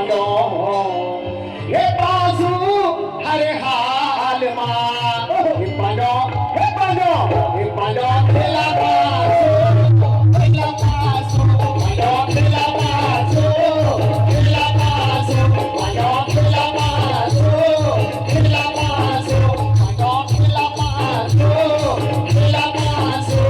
पांडो हे बाजू हरे हाल मा हे पांडो हे पांडो खेला बाजू खेला बाजू पांडो खेला बाजू खेला बाजू पांडो खेला बाजू खेला बाजू पांडो खेला बाजू खेला बाजू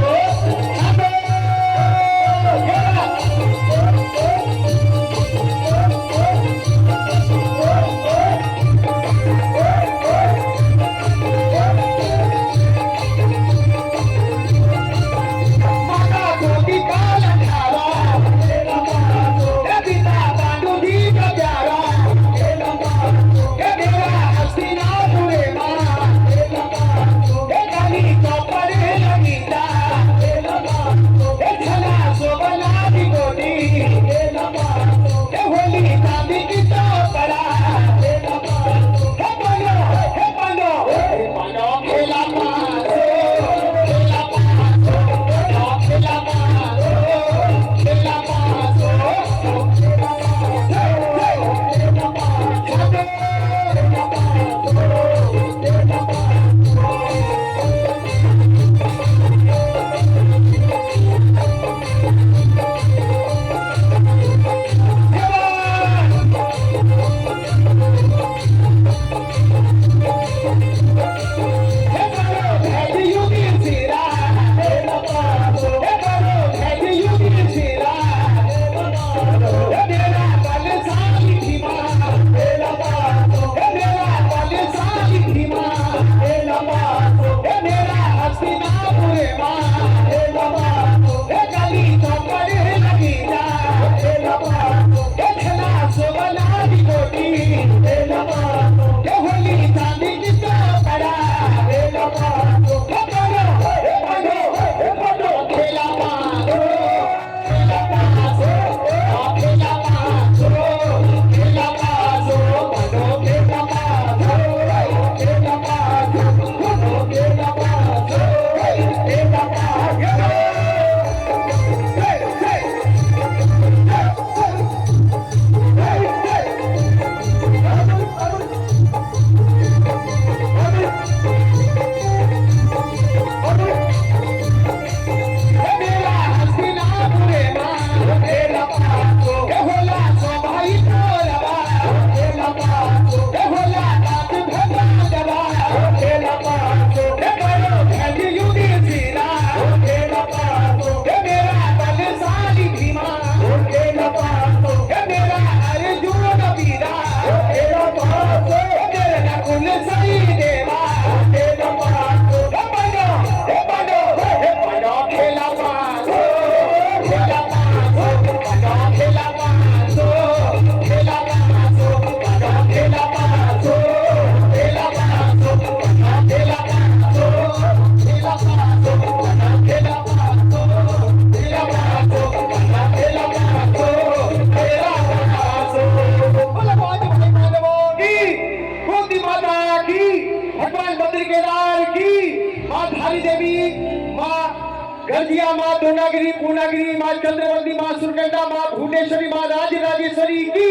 गंजिया माँ दोनागिरी पूर्णागिरी माँ चंद्रवंती माँ सुरकंडा माँ भुवनेश्वरी माँ राजराजेश्वरी की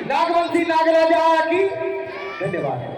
नागवंशी नागराजा की धन्यवाद।